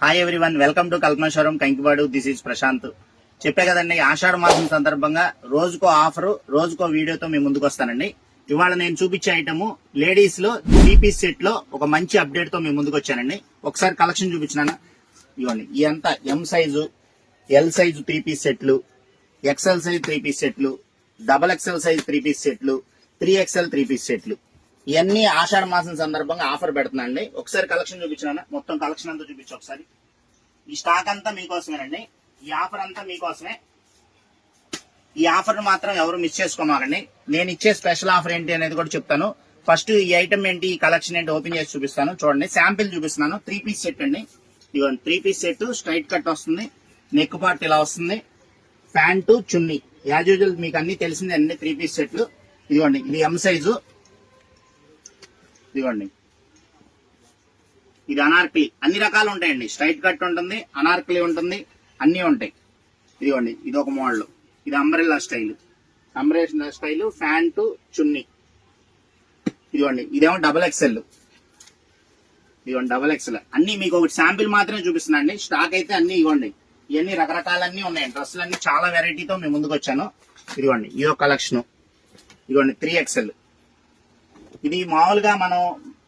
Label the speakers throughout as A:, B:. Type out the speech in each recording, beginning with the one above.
A: Hi everyone, welcome to Kalpana showroom Kankipadu. This is Prashanth. చెప్పే కదండి, ఆషాఢ మాసం సందర్భంగా రోజుకో ఆఫర్, రోజుకో వీడియోతో మేము ముందుకు వస్తానండి. ఇవాళ నేను చూపించే ఐటమ్ లేడీస్ లో 3 పీస్ సెట్ లో ఒక మంచి అప్డేట్ తో మేము ముందుకు వచ్చానండి. ఒకసారి కలెక్షన్ చూపించినానా? ఇవ్వండి, ఈ అంతా M size, L size 3 piece సెట్లు, ఎక్స్ఎల్ సైజ్ 3 పీస్ సెట్లు, డబల్ ఎక్స్ఎల్ సైజ్ 3 పీస్ సెట్లు, 3XL 3 పీస్ సెట్లు. ఇవన్నీ ఆషాఢ మాసం సందర్భంగా ఆఫర్ పెడుతున్నాండి. ఒకసారి కలెక్షన్ చూపించినా, మొత్తం కలెక్షన్ అంతా చూపించు ఒకసారి. ఈ స్టాక్ అంతా మీకోసమేనండి. ఈ ఆఫర్ అంతా మీకోసమే. ఈ ఆఫర్ మాత్రం ఎవరు మిస్ చేసుకోమాకండి. నేను ఇచ్చే స్పెషల్ ఆఫర్ ఏంటి అనేది కూడా చెప్తాను. ఫస్ట్ ఈ ఐటమ్ ఏంటి, ఈ కలెక్షన్ ఏంటి ఓపెన్ చేసి చూపిస్తాను. చూడండి, శాంపిల్ చూపిస్తున్నాను. 3 పీస్ సెట్ అండి. ఇదిగోండి, 3 పీస్ సెట్ స్ట్రైట్ కట్ వస్తుంది, నెక్ పార్ట్ ఇలా వస్తుంది, ప్యాంటు చున్నీ యాజ్ యూజువల్ మీకు అన్ని తెలిసిందే అండి. 3 పీస్ సెట్లు. ఇదిగోండి, ఇది ఎం సైజు. ఇదిగోండి, ఇది అనార్కలి. అన్ని రకాలు ఉంటాయండి. స్ట్రైట్ కట్ ఉంటుంది, అనార్కలి ఉంటుంది, అన్ని ఉంటాయి. ఇదిగోండి, ఇది ఒక మోడల్. ఇది umbrella style. Umbrella style, pant చున్నీ. ఇదిగోండి, ఇదేమో డబల్ ఎక్స్ఎల్. ఇదిగోండి, డబల్ ఎక్స్ఎల్. అన్ని మీకు ఒకటి శాంపిల్ మాత్రమే చూపిస్తున్నాండి. స్టాక్ అయితే అన్ని ఇవ్వండి. ఇవన్నీ రకరకాలన్నీ ఉన్నాయి. డ్రెస్సులు అన్ని చాలా వెరైటీతో మేము ముందుకు వచ్చాను. ఇదిగోండి, ఇదో కలెక్షన్. ఇదిగోండి, 3XL. ఇది మామూలుగా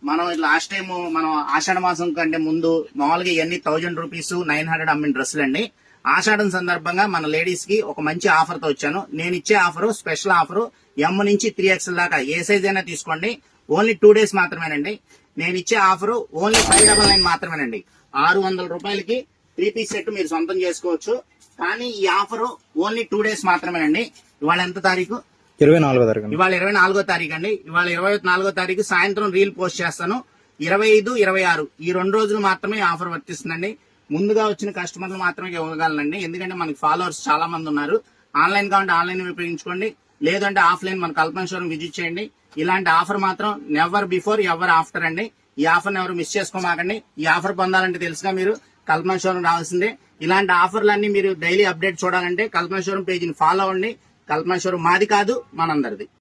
A: మనం లాస్ట్ టైం మనం ఆషాఢ మాసం కంటే ముందు మామూలుగా ఇవన్నీ 1000 రూపీస్ 900 అమ్మిన డ్రెస్సులు అండి. ఆషాఢం సందర్భంగా మన లేడీస్ కి ఒక మంచి ఆఫర్ తో వచ్చాను. నేను ఇచ్చే ఆఫర్ స్పెషల్ ఆఫర్. ఎం నుంచి 3XL దాకా ఏ సైజ్ అయినా తీసుకోండి. ఓన్లీ 2 డేస్ మాత్రమేనండి. నేను ఇచ్చే ఆఫర్ ఓన్లీ 599 మాత్రమేనండి. 600 రూపాయలకి 3 పీస్ సెట్ మీరు సొంతం చేసుకోవచ్చు. కానీ ఈ ఆఫర్ ఓన్లీ 2 డేస్ మాత్రమేనండి. ఇవాళ ఎంత తారీఖు?
B: 24వ తారీఖు.
A: ఇవాళ 24వ తారీఖు అండి. ఇవాళ 24వ తారీఖు సాయంత్రం రీల్ పోస్ట్ చేస్తాను. 25, 26 ఈ 2 రోజులు మాత్రమే ఆఫర్ వర్తిస్తుందండి. ముందుగా వచ్చిన కస్టమర్లు మాత్రమే ఇవ్వగలనండి. ఎందుకంటే మనకి ఫాలోవర్స్ చాలా మంది ఉన్నారు. ఆన్లైన్ కావాలంటే ఆన్లైన్ ఉపయోగించుకోండి, లేదంటే ఆఫ్లైన్ మన కల్పన షోరూమ్ విజిట్ చేయండి. ఇలాంటి ఆఫర్ మాత్రం నెవర్ బిఫోర్ ఎవర్ ఆఫ్టర్ అండి. ఈ ఆఫర్ ఎవరు మిస్ చేసుకోమాకండి. ఈ ఆఫర్ పొందాలంటే తెలుసుగా మీరు కల్పన షోరూమ్ రావాల్సిందే. ఇలాంటి ఆఫర్లన్నీ మీరు డైలీ అప్డేట్ చూడాలంటే కల్పన షోరూమ్ పేజీని ఫాలో అవ్వండి. కల్పన షోరూమ్ మాది కాదు, మనందరిది.